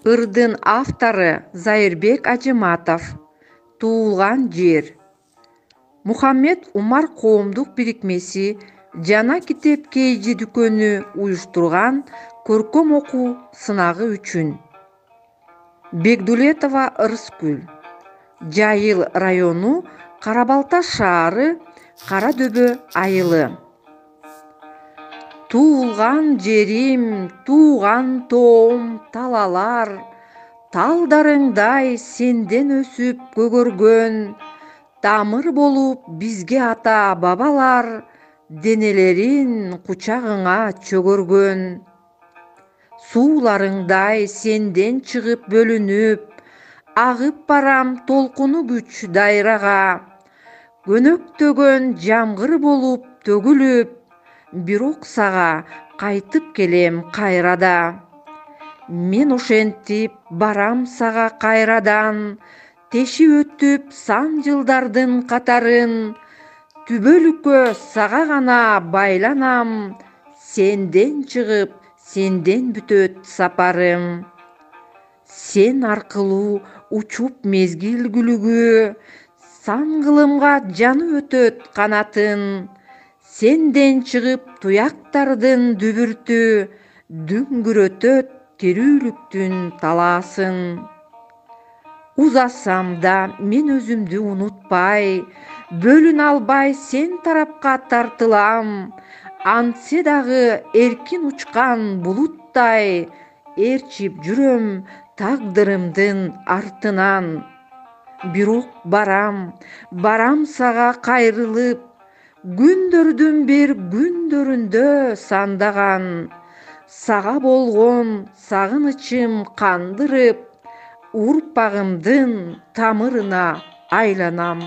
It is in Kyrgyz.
Ырдын авторы Зайырбек Ажыматов. Туылған жер. Мухаммед Умар коомдук бирикмеси жана китеп KG дүкөнү уюштурган көркөм окуу сынагы үчүн. Бегдулетова Ырыскүл. Жайыл району, Карабалта шаары, Кара Дөбө айылы. Туылған жерим, туған тоом, талалар, талдарыңдай сенден өсүп көгөргөн, тамыр болуп бизге ата бабалар, денелерин кучагыңа чөгөргөн. Сууларыңдай сенден чыгып бөлүнүп, агып барам толкуну күч дайрага, көнөктөгөн жамгыр болуп төгүлүп, бирок сага кайтып келем кайрада. Мен ошентип барам сага кайрадан, тешип өтүп сан жылдардын катарын, түбөлүккө сага гана байланам, сенден чыгып, сенден бүтөт сапарым. Сен аркылуу учуп мезгил күлүгү, сан кылымга жанып өтөт канатын, сенден чыгып туяктардын дүбүртү, дүңгүрөтөт тирүүлүктүн талаасын. Узасам да мен өзүмдү унутпай, бөлүнө албай сен тарапка тартылам, антсе дагы эркин учкан булуттай, ээрчип жүрөм тагдырымдын артынан. Бирок барам сага кайрылып, күндөрдүн бир күндөрүндө сандаган, сага болгон сагынычым кандырып, урпагымдын тамырына айланам.